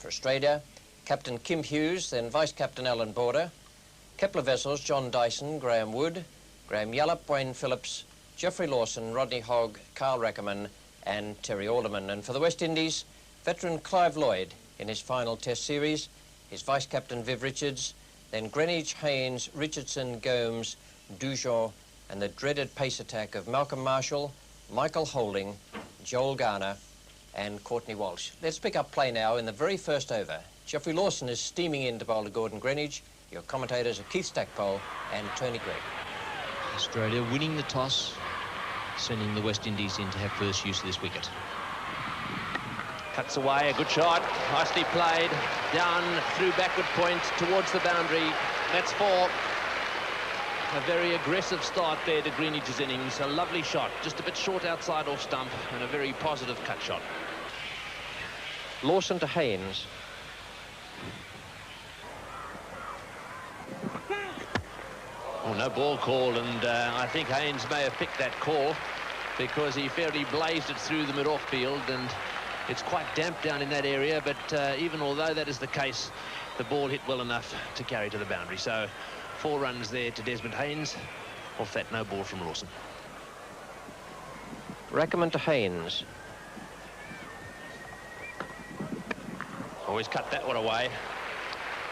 For Australia, Captain Kim Hughes, then Vice-Captain Alan Border. Kepler vessels, John Dyson, Graham Wood, Graham Yallop, Wayne Phillips, Geoffrey Lawson, Rodney Hogg, Carl Rackerman and Terry Alderman. And for the West Indies, veteran Clive Lloyd in his final Test series, his Vice-Captain Viv Richards, then Greenwich, Haynes, Richardson, Gomes, Dujon, and the dreaded pace attack of Malcolm Marshall, Michael Holding, Joel Garner and Courtney Walsh. Let's pick up play now in the very first over. Geoffrey Lawson is steaming in to bowl to Gordon Greenwich. Your commentators are Keith Stackpole and Tony Gregg. Australia winning the toss, sending the West Indies in to have first use of this wicket. Cuts away, a good shot, nicely played, down through backward point towards the boundary. That's 4. A very aggressive start there to Greenwich's innings. A lovely shot, just a bit short outside off stump, and a very positive cut shot. Lawson to Haynes. Oh, no ball call, and I think Haynes may have picked that call because he fairly blazed it through the mid-off field, and it's quite damp down in that area, but even although that is the case, the ball hit well enough to carry to the boundary. So 4 runs there to Desmond Haynes off that no ball from Lawson. Rackerman to Haynes. Always cut that one away.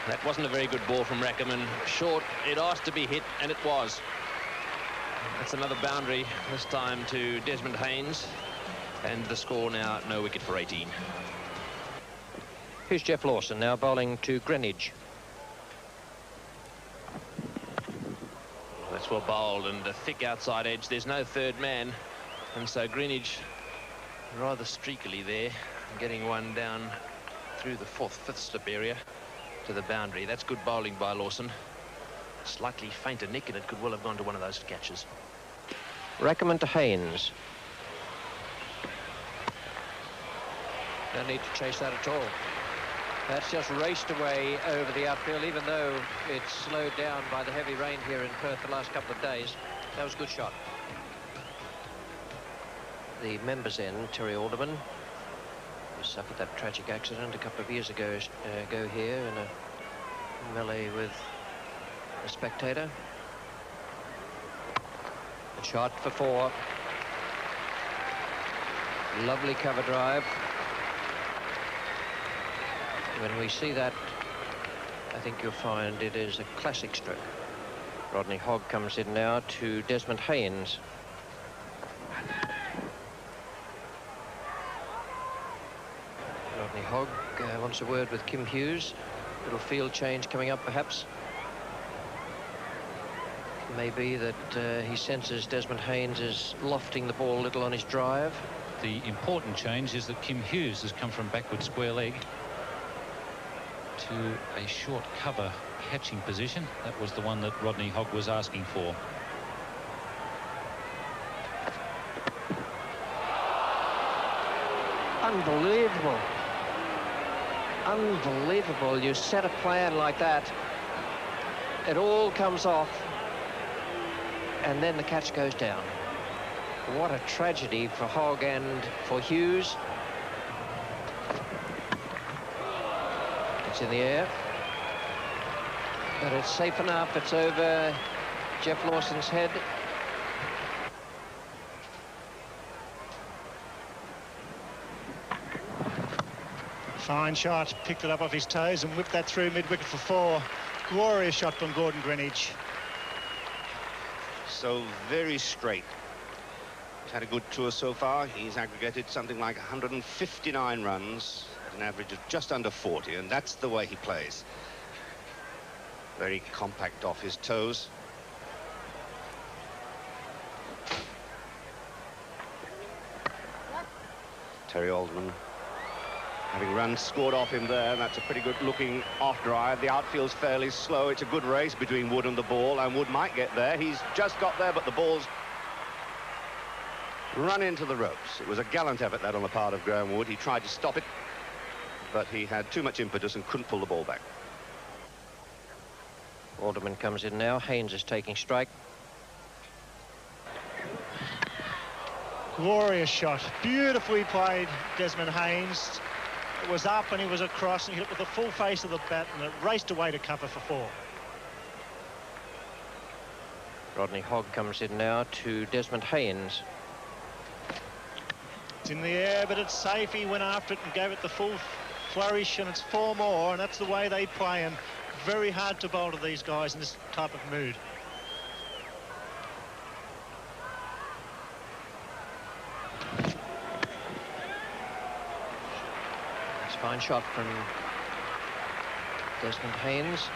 That wasn't a very good ball from Rackerman. Short, it asked to be hit, and it was. That's another boundary, this time to Desmond Haynes. And the score now, no wicket for 18. Here's Geoff Lawson now bowling to Greenwich. That's well bowled, and a thick outside edge. There's no third man, and so Greenwich rather streakily there, getting one down through the 4th, 5th slip area to the boundary. That's good bowling by Lawson. Slightly fainter nick, and it could well have gone to one of those catches. Rackerman to Haynes. No need to chase that at all. That's just raced away over the outfield, even though it's slowed down by the heavy rain here in Perth the last couple of days. That was a good shot. The members in, Terry Alderman, who suffered that tragic accident a couple of years ago here in a melee with a spectator. A shot for 4. Lovely cover drive. When we see that, I think you'll find it is a classic stroke. Rodney Hogg comes in now to Desmond Haynes. Rodney Hogg wants a word with Kim Hughes. Little field change coming up, perhaps. Maybe that he senses Desmond Haynes is lofting the ball a little on his drive. The important change is that Kim Hughes has come from backward square leg to a short cover catching position. That was the one that Rodney Hogg was asking for. Unbelievable. Unbelievable. You set a plan like that, it all comes off, and then the catch goes down. What a tragedy for Hogg and for Hughes. It's in the air, but it's safe enough. It's over Geoff Lawson's head. Fine shot, picked it up off his toes and whipped that through mid-wicket for 4. Glorious shot from Gordon Greenwich. So very straight. He's had a good tour so far. He's aggregated something like 159 runs at an average of just under 40, and that's the way he plays. Very compact off his toes. Terry Alderman having runs scored off him there. That's a pretty good looking off drive. The outfield's fairly slow. It's a good race between Wood and the ball, and Wood might get there. He's just got there, but the ball's run into the ropes. It was a gallant effort, that, on the part of Graham Wood. He tried to stop it, but he had too much impetus and couldn't pull the ball back. Alderman comes in now. Haynes is taking strike. Glorious shot. Beautifully played, Desmond Haynes. It was up and he was across and he hit it with the full face of the bat and it raced away to cover for 4. Rodney Hogg comes in now to Desmond Haynes. It's in the air, but it's safe. He went after it and gave it the full flourish, and it's 4 more, and that's the way they play, and very hard to bowl to these guys in this type of mood. It's a fine shot from Desmond Haynes.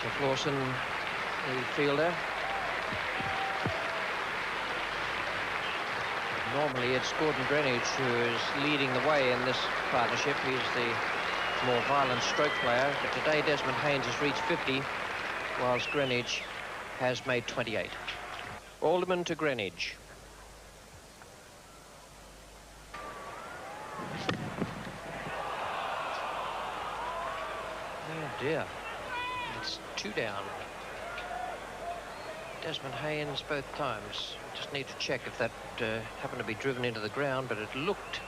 Jeff Lawson, the fielder. Normally it's Gordon Greenidge who is leading the way in this partnership. He's the more violent stroke player. But today Desmond Haynes has reached 50, whilst Greenidge has made 28. Alderman to Greenidge. Oh dear. It's 2 down. Desmond Haynes both times. Just need to check if that happened to be driven into the ground, but it looked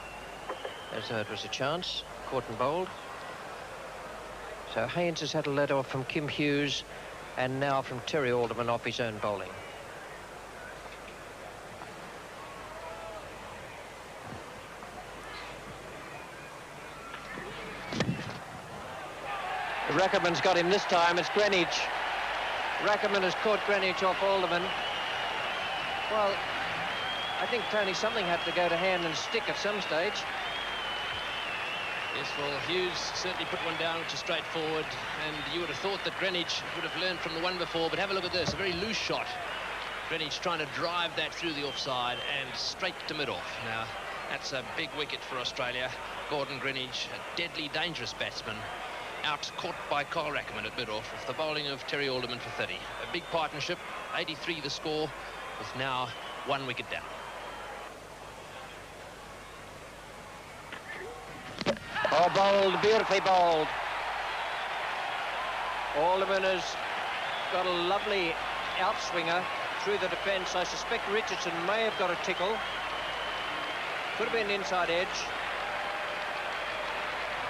as though it was a chance. Caught and bowled. So Haynes has had a let off from Kim Hughes and now from Terry Alderman off his own bowling. Rackerman's got him this time. It's Greenidge. Rackerman has caught Greenidge off Alderman. Well, I think, Tony, something had to go to hand and stick at some stage. Yes, well, Hughes certainly put one down, which is straightforward, and you would have thought that Greenidge would have learned from the one before, but have a look at this, a very loose shot. Greenidge trying to drive that through the offside and straight to mid-off. Now, that's a big wicket for Australia. Gordon Greenidge, a deadly dangerous batsman, out caught by Carl Rackerman at mid-off with the bowling of Terry Alderman for 30. A big partnership, 83 the score, with now 1 wicket down. Oh, bowled, beautifully bowled. Alderman has got a lovely outswinger through the defence. I suspect Richardson may have got a tickle. Could have been inside edge.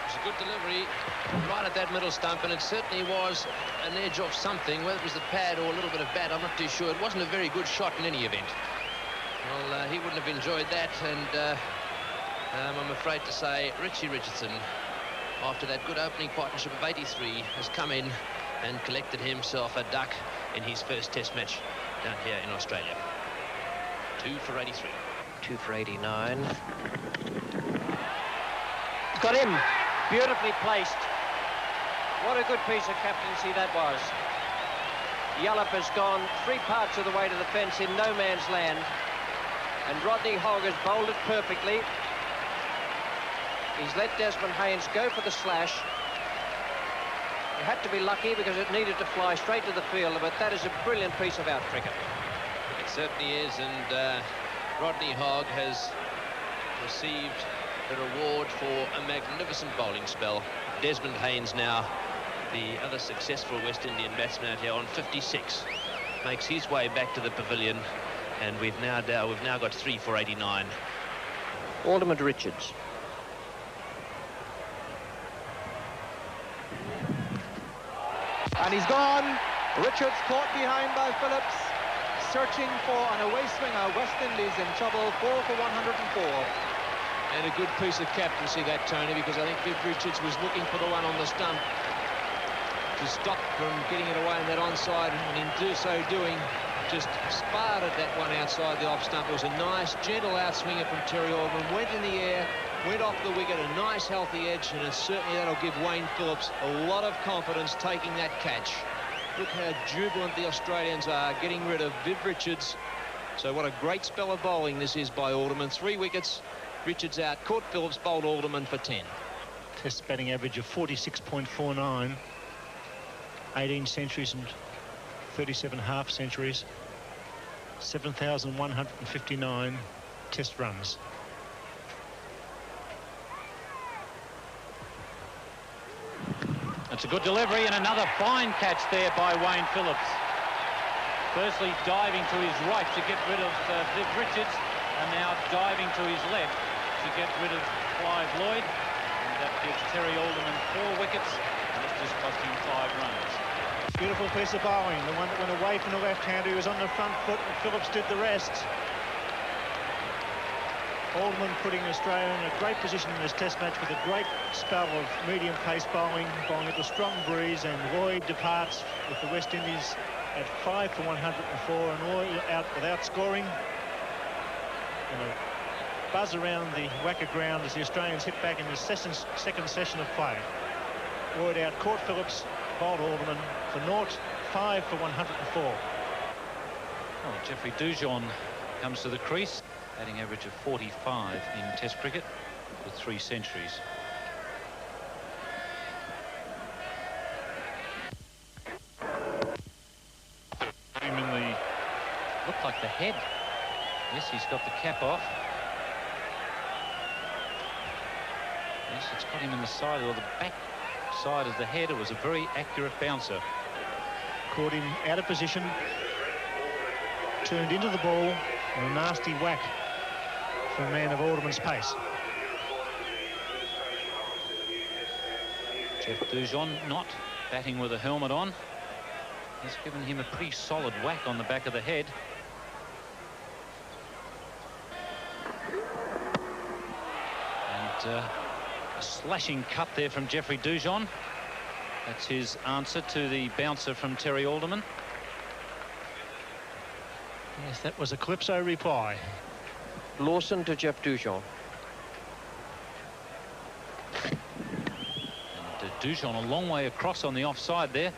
It's a good delivery right at that middle stump, and it certainly was an edge off something. Whether it was the pad or a little bit of bat, I'm not too sure. It wasn't a very good shot in any event. Well, he wouldn't have enjoyed that, and I'm afraid to say Richie Richardson, after that good opening partnership of 83, has come in and collected himself a duck in his first test match down here in Australia. 2 for 83. 2 for 89. Got him. Beautifully placed. What a good piece of captaincy that was. Yallop has gone 3 parts of the way to the fence in no man's land. And Rodney Hogg has bowled it perfectly. He's let Desmond Haynes go for the slash. He had to be lucky because it needed to fly straight to the fielder, but that is a brilliant piece of out cricket. It certainly is, and Rodney Hogg has received the reward for a magnificent bowling spell. Desmond Haynes now, the other successful West Indian batsman out here, on 56, makes his way back to the pavilion, and we've now got 3 for 89. Alderman Richards. And he's gone. Richards caught behind by Phillips, searching for an away swinger. West Indies in trouble. 4 for 104. And a good piece of captaincy that, Tony, because I think Viv Richards was looking for the one on the stump to stop from getting it away in that onside, and in so doing, just sparred at that one outside the off stump. It was a nice, gentle outswinger from Terry Alderman. Went in the air, went off the wicket, a nice, healthy edge, and certainly that'll give Wayne Phillips a lot of confidence taking that catch. Look how jubilant the Australians are getting rid of Viv Richards. So what a great spell of bowling this is by Alderman. 3 wickets. Richards out, caught Phillips, bowled Alderman for 10. Test batting average of 46.49. 18 centuries and 37 half centuries. 7,159 test runs. It's a good delivery and another fine catch there by Wayne Phillips. Firstly, diving to his right to get rid of Viv Richards, And now diving to his left to get rid of Clive Lloyd. And that gives Terry Alderman 4 wickets. And it's just cost him 5 runs. Beautiful piece of bowling. The one that went away from the left-hander. He was on the front foot and Phillips did the rest. Alderman putting Australia in a great position in this test match with a great spell of medium pace bowling at a strong breeze, and Lloyd departs with the West Indies at 5 for 104 and Lloyd out without scoring. And a buzz around the WACA ground as the Australians hit back in the second session of play. Lloyd out, caught Phillips, bowled Alderman for naught, 5 for 104. Well, Jeffrey Dujon comes to the crease. Batting average of 45 in Test cricket with 3 centuries. Him in the looked like the head. Yes, he's got the cap off. Yes, it's got him in the side or the back side of the head. It was a very accurate bouncer. Caught him out of position, turned into the ball, and a nasty whack for a man of Alderman's pace. Jeff Dujon not batting with a helmet on. He's given him a pretty solid whack on the back of the head. And a slashing cut there from Jeffrey Dujon. That's his answer to the bouncer from Terry Alderman. Yes, that was a Calypso reply. Lawson to Jeff Dujon. And Dujon a long way across on the offside there,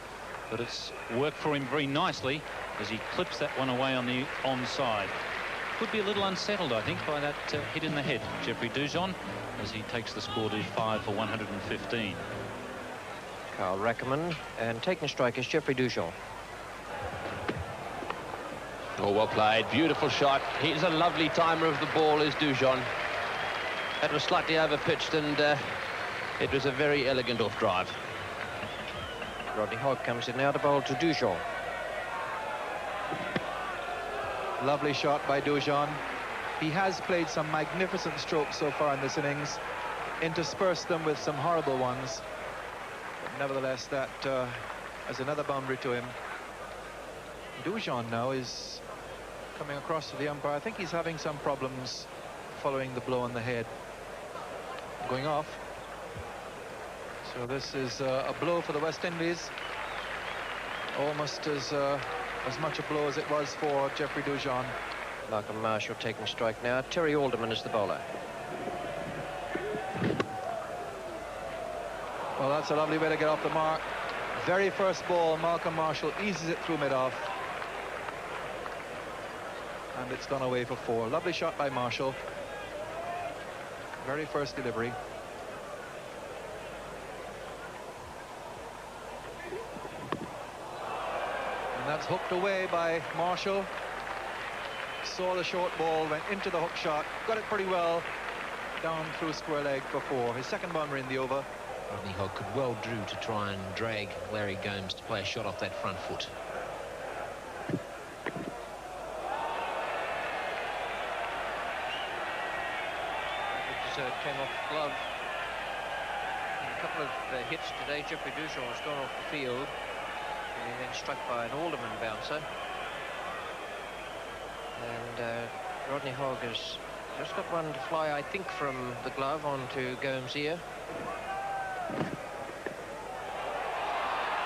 but it's worked for him very nicely as he clips that one away on the onside. Could be a little unsettled, I think, by that hit in the head, Jeffrey Dujon, as he takes the score to 5 for 115. Carl Rackerman, and taking strike is Jeffrey Dujon. Oh, well played. Beautiful shot. He's a lovely timer of the ball, is Dujon. That was slightly overpitched, and it was a very elegant off drive. Rodney Hogg comes in now to bowl to Dujon. Lovely shot by Dujon. He has played some magnificent strokes so far in this innings, interspersed them with some horrible ones. But nevertheless, that has another boundary to him. Dujon now is coming across to the umpire. I think he's having some problems following the blow on the head. Going off. So this is a blow for the West Indies. Almost as much a blow as it was for Jeffrey Dujon. Malcolm Marshall taking strike now. Terry Alderman is the bowler. Well, that's a lovely way to get off the mark. Very first ball, Malcolm Marshall eases it through mid-off. And it's gone away for 4. Lovely shot by Marshall. Very first delivery. And that's hooked away by Marshall. Saw the short ball, went into the hook shot, got it pretty well, down through square leg for 4. His second boundary in the over. Rodney Hogg could well do to try and drag Larry Gomes to play a shot off that front foot. Came off the glove. A couple of hits today. Jeffrey Dujon has gone off the field. And he then struck by an Alderman bouncer. And Rodney Hogg has just got one to fly, I think, from the glove onto Gomes' ear.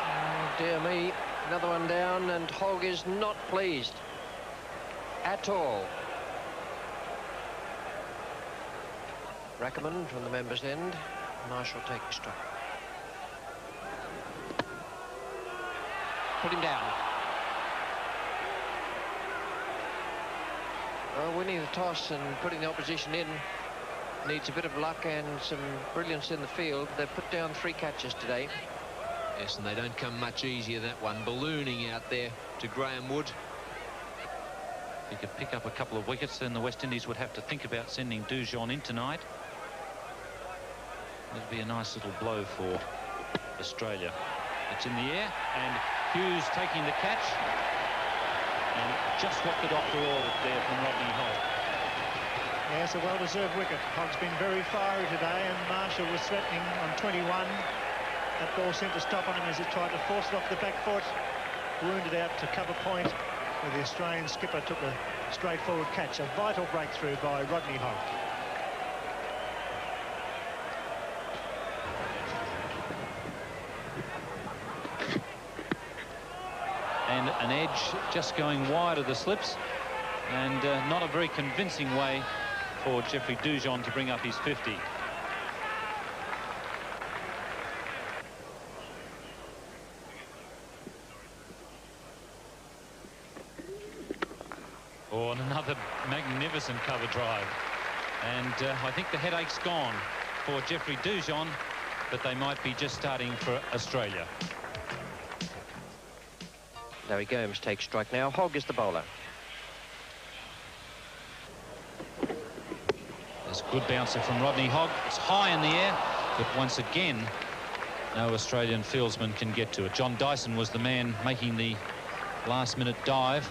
Oh, dear me. Another one down, and Hogg is not pleased at all. Rackerman from the members' end. Marshall taking strike. Put him down. Well, winning the toss and putting the opposition in needs a bit of luck and some brilliance in the field. They've put down 3 catches today. Yes, and they don't come much easier, that one. Ballooning out there to Graham Wood. If he could pick up a couple of wickets, then the West Indies would have to think about sending Dujon in tonight. It'd be a nice little blow for Australia. It's in the air, and Hughes taking the catch. And just what the doctor ordered there from Rodney Hogg. Yes, a well-deserved wicket. Hogg's been very fiery today, and Marshall was threatening on 21. That ball seemed to stop on him as he tried to force it off the back foot. Wounded out to cover point, where the Australian skipper took a straightforward catch. A vital breakthrough by Rodney Hogg. And an edge just going wide of the slips, and not a very convincing way for Jeffrey Dujon to bring up his 50. Oh, and another magnificent cover drive. And I think the headache's gone for Jeffrey Dujon, but they might be just starting for Australia. Larry Gomes takes strike now. Hogg is the bowler. There's a good bouncer from Rodney Hogg. It's high in the air, but once again, no Australian fieldsman can get to it. John Dyson was the man making the last-minute dive.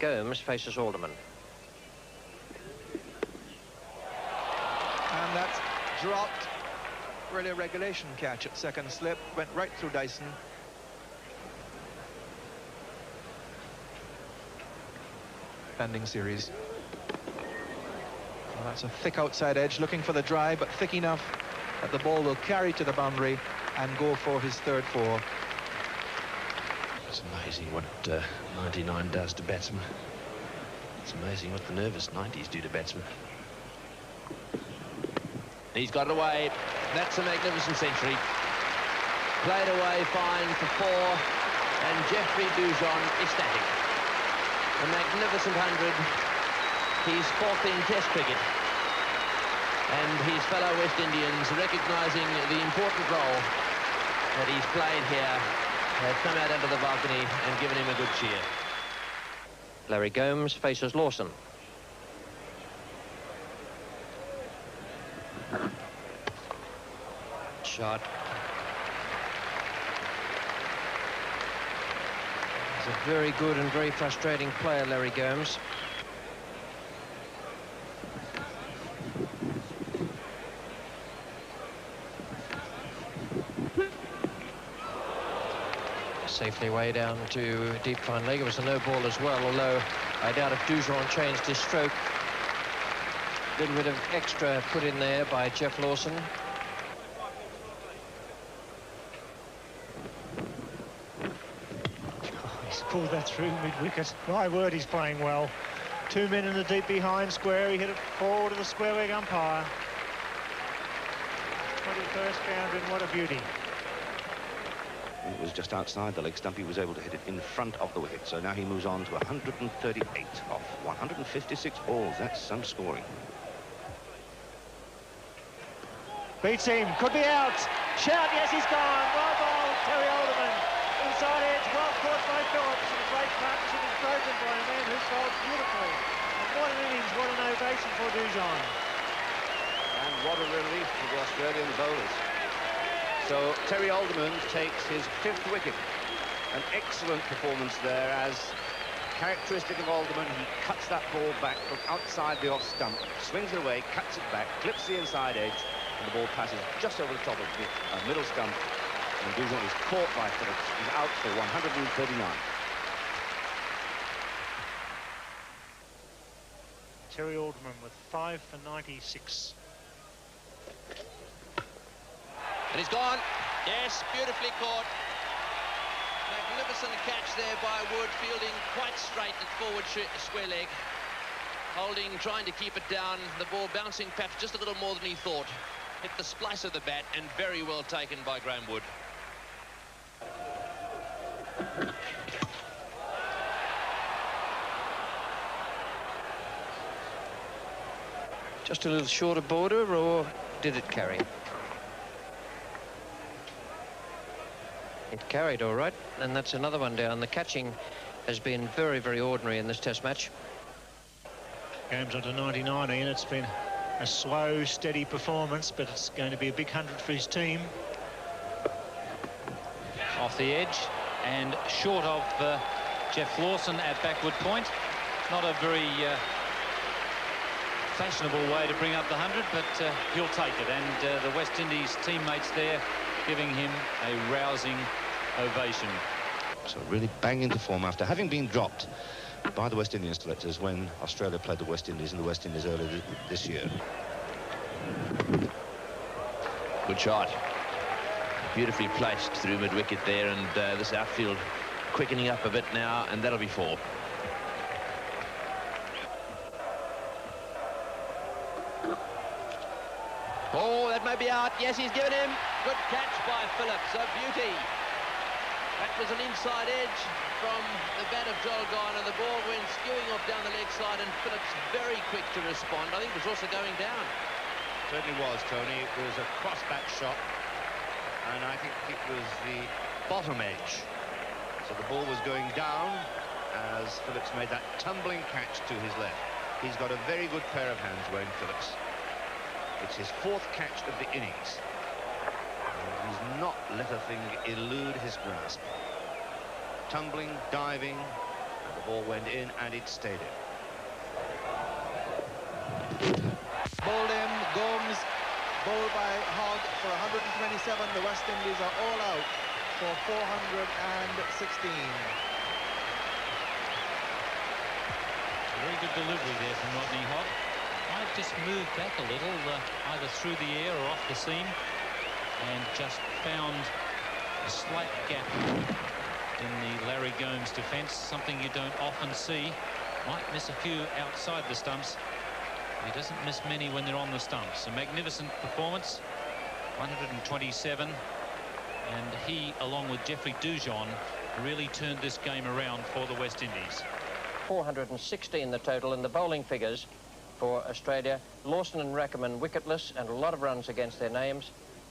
Gomes faces Alderman. And that's dropped. Really a regulation catch at second slip. Went right through Dyson. Ending series. Well, that's a thick outside edge, looking for the drive, but thick enough that the ball will carry to the boundary and go for his third four. It's amazing what 99 does to batsmen. It's amazing what the nervous 90s do to batsmen. He's got it away. That's a magnificent century. Played away fine for 4, and Jeffrey Dujon ecstatic. A magnificent 100. He's 4th in Test cricket. And his fellow West Indians, recognising the important role that he's played here, have come out under the balcony and given him a good cheer. Larry Gomes faces Lawson. Shot. He's a very good and very frustrating player, Larry Gomes. Safely way down to deep fine leg. It was a no ball as well, although I doubt if Dujon changed his stroke. A little bit of extra put in there by Jeff Lawson. He's pulled that through mid-wicket. My word, he's playing well. 2 men in the deep behind square. He hit it forward to the square leg umpire. 21st boundary, and what a beauty. It was just outside the leg stump. He was able to hit it in front of the wicket. So now he moves on to 138 off 156 balls. That's some scoring. Beats him. Could be out. Shout. Yes, he's gone. Well bowled. Terry Alderman. Inside edge. Well caught by Phillips. And a great partnership is broken by a man who bowled beautifully. And what an innings. What an ovation for Dujon. And what a relief to the Australian bowlers. So Terry Alderman takes his 5th wicket. An excellent performance there, as characteristic of Alderman, he cuts that ball back from outside the off stump, swings it away, cuts it back, clips the inside edge, and the ball passes just over the top of the middle stump. And Dujon is caught by Phillips. He's out for 139. Terry Alderman with 5 for 96. And he's gone. Yes, beautifully caught. Magnificent catch there by Wood, fielding quite straight at forward square leg. Holding, trying to keep it down. The ball bouncing perhaps just a little more than he thought. Hit the splice of the bat, and very well taken by Graham Wood. Just a little shorter border, or did it carry? It carried all right, and that's another one down. The catching has been very, very ordinary in this Test match. Gomes onto 99, Ian. It's been a slow, steady performance, but it's going to be a big 100 for his team. Off the edge and short of Jeff Lawson at backward point. Not a very fashionable way to bring up the 100, but he'll take it. And the West Indies teammates there giving him a rousing ovation. So really bang into form after having been dropped by the West Indian selectors when Australia played the West Indies in the West Indies earlier this year. Good shot. Beautifully placed through mid-wicket there, and this outfield quickening up a bit now, and that'll be 4. Oh, that may be out. Yes, he's given him. Good catch by Phillips. A beauty. That was an inside edge from the bat of Dujon, and the ball went skewing off down the leg side, and Phillips very quick to respond. I think it was also going down. Certainly was, Tony. It was a cross-back shot, and I think it was the bottom edge. So the ball was going down as Phillips made that tumbling catch to his left. He's got a very good pair of hands, Wayne Phillips. It's his 4th catch of the innings. He's not let a thing elude his grasp. Tumbling, diving, and the ball went in, and it stayed in. Bowled him, Gomes, bowled by Hogg for 127. The West Indies are all out for 416. Very good delivery there from Rodney Hogg. Might just moved back a little, either through the air or off the seam, and just found a slight gap in the Larry Gomes defence, something you don't often see. Might miss a few outside the stumps. He doesn't miss many when they're on the stumps. A magnificent performance, 127, and he, along with Jeffrey Dujon, really turned this game around for the West Indies. 416 the total in the bowling figures for Australia. Lawson and Rackerman wicketless and a lot of runs against their names.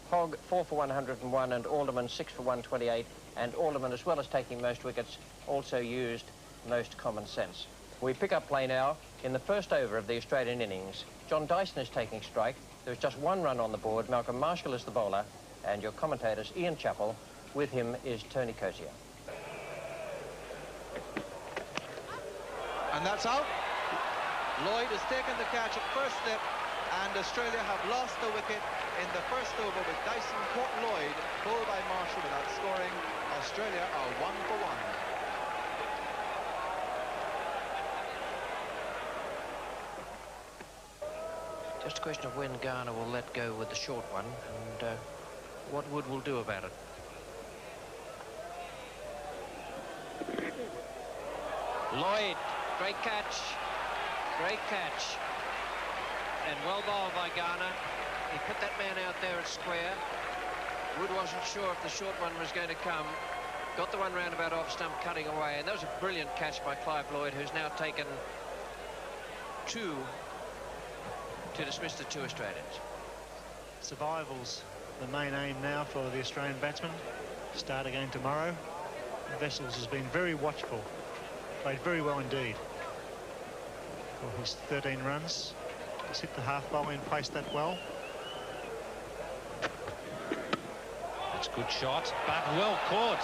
Hogg 4 for 101 and Alderman 6 for 128, and Alderman, as well as taking most wickets, also used most common sense. We pick up play now in the first over of the Australian innings. John Dyson is taking strike. There's just 1 run on the board. Malcolm Marshall is the bowler, and your commentators Ian Chappell. With him is Tony Cozier. And that's out. Lloyd has taken the catch at first step, and Australia have lost the wicket in the first over with Dyson caught Lloyd, bowled by Marshall without scoring. Australia are 1 for 1. Just a question of when Garner will let go with the short one, and what Wood will do about it. Lloyd, great catch. Great catch. And well bowled by Garner. He put that man out there at square. Wood wasn't sure if the short one was going to come. Got the one roundabout off stump, cutting away. And that was a brilliant catch by Clive Lloyd, who's now taken 2 to dismiss the 2 Australians. Survival's the main aim now for the Australian batsmen. Start again tomorrow. Vessels has been very watchful. Played very well indeed for his 13 runs. He's hit the half volley and placed that well. That's a good shot, but well caught.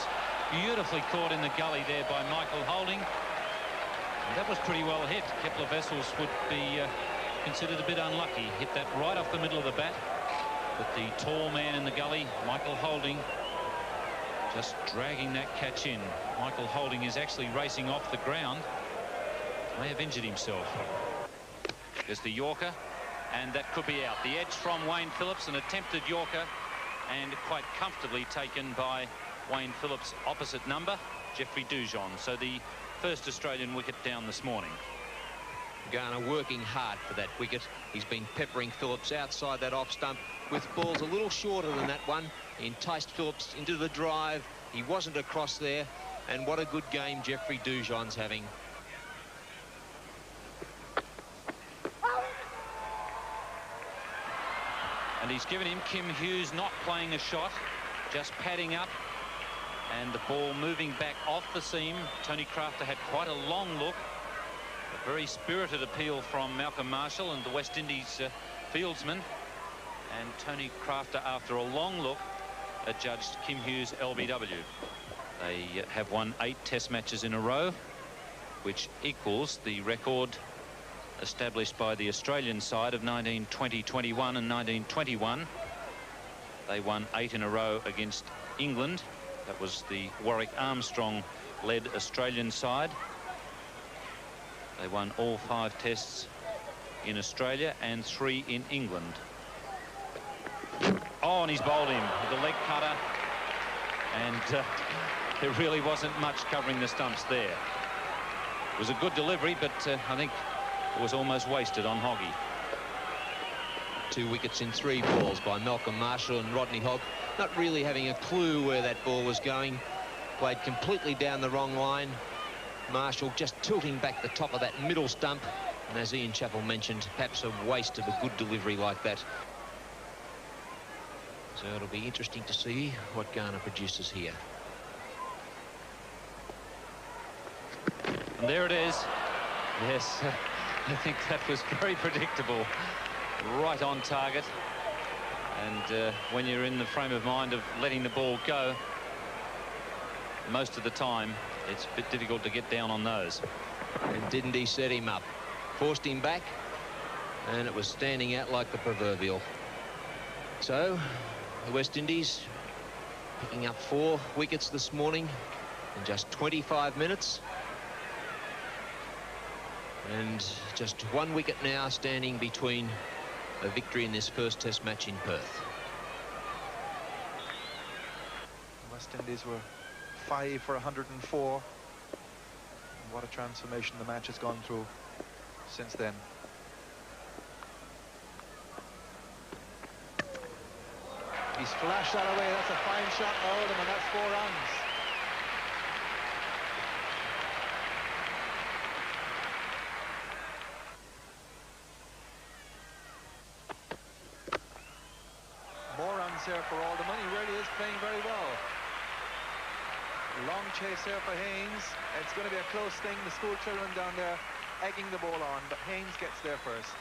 Beautifully caught in the gully there by Michael Holding. And that was pretty well hit. Kepler Wessels would be considered a bit unlucky. Hit that right off the middle of the bat. But the tall man in the gully, Michael Holding, just dragging that catch in. Michael Holding is actually racing off the ground. May have injured himself. There's the Yorker, and that could be out. The edge from Wayne Phillips, an attempted Yorker, and quite comfortably taken by Wayne Phillips' opposite number, Jeffrey Dujon. So the first Australian wicket down this morning. Garner working hard for that wicket. He's been peppering Phillips outside that off stump with balls a little shorter than that one. He enticed Phillips into the drive. He wasn't across there. And what a good game Jeffrey Dujon's having. And he's given him Kim Hughes not playing a shot, just padding up. And the ball moving back off the seam. Tony Crafter had quite a long look. A very spirited appeal from Malcolm Marshall and the West Indies fieldsman. And Tony Crafter, after a long look, adjudged Kim Hughes LBW. They have won 8 test matches in a row, which equals the record established by the Australian side of 1920-21 and 1921. They won 8 in a row against England. That was the Warwick Armstrong-led Australian side. They won all 5 tests in Australia and 3 in England. Oh, and he's bowled him with a leg cutter. And there really wasn't much covering the stumps there. It was a good delivery, but I think it was almost wasted on Hoggy. 2 wickets in 3 balls by Malcolm Marshall and Rodney Hogg, not really having a clue where that ball was going. Played completely down the wrong line. Marshall just tilting back the top of that middle stump, and as Ian Chappell mentioned, perhaps a waste of a good delivery like that. So it'll be interesting to see what Garner produces here. And there it is. Yes, I think that was very predictable. Right on target. And when you're in the frame of mind of letting the ball go, most of the time it's a bit difficult to get down on those. And didn't he set him up? Forced him back, and it was standing out like the proverbial. So the West Indies picking up 4 wickets this morning in just 25 minutes. And just 1 wicket now standing between a victory in this first test match in Perth. West Indies were 5 for 104. What a transformation the match has gone through since then. He's flashed that away. That's a fine shot by Oldham, and that's 4 runs. More runs here for Oldham. He really is playing very well. Long chase here for Haynes. It's going to be a close thing. The school children down there egging the ball on, but Haynes gets there first.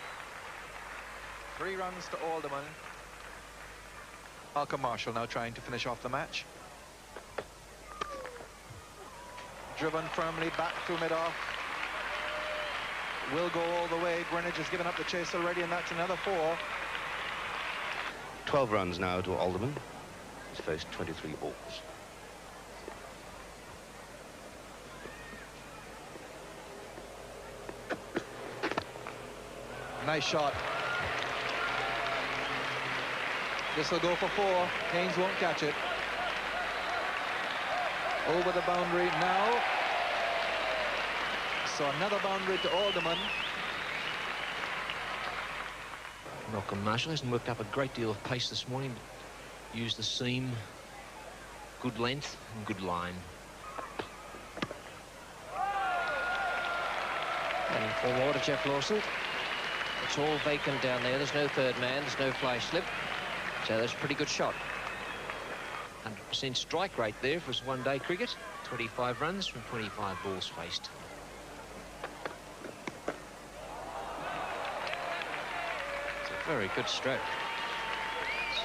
3 runs to Alderman. Malcolm Marshall now trying to finish off the match. Driven firmly back through mid-off. Will go all the way. Greenwich has given up the chase already, and that's another 4. 12 runs now to Alderman. He's faced 23 balls. Nice shot. This will go for 4. Haynes won't catch it. Over the boundary now. So another boundary to Alderman. Malcolm Marshall hasn't worked up a great deal of pace this morning. Used the seam. Good length and good line. And 4 more to Jeff Lawson. It's all vacant down there. There's no third man. There's no fly slip. So that's a pretty good shot. 100% strike rate there for one-day cricket. 25 runs from 25 balls faced. It's a very good stroke.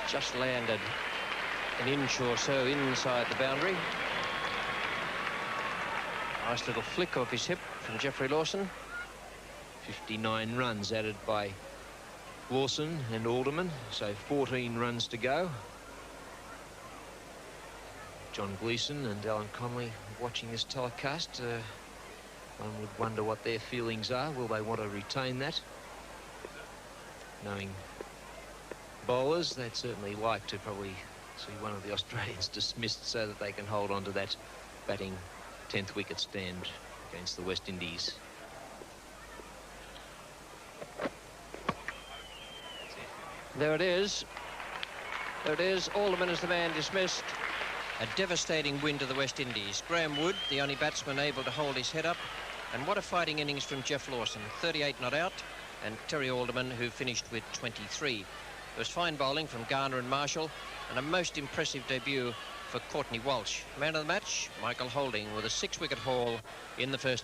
It's just landed an inch or so inside the boundary. Nice little flick off his hip from Geoffrey Lawson. 59 runs added by Lawson and Alderman, so 14 runs to go. John Gleeson and Alan Connolly watching this telecast. One would wonder what their feelings are. Will they want to retain that? Knowing bowlers, they'd certainly like to probably see one of the Australians dismissed so that they can hold on to that batting 10th wicket stand against the West Indies. There it is. There it is. Alderman is the man dismissed. A devastating win to the West Indies. Graham Wood, the only batsman able to hold his head up. And what a fighting innings from Jeff Lawson. 38 not out. And Terry Alderman, who finished with 23. There was fine bowling from Garner and Marshall. And a most impressive debut for Courtney Walsh. Man of the match, Michael Holding, with a 6-wicket haul in the first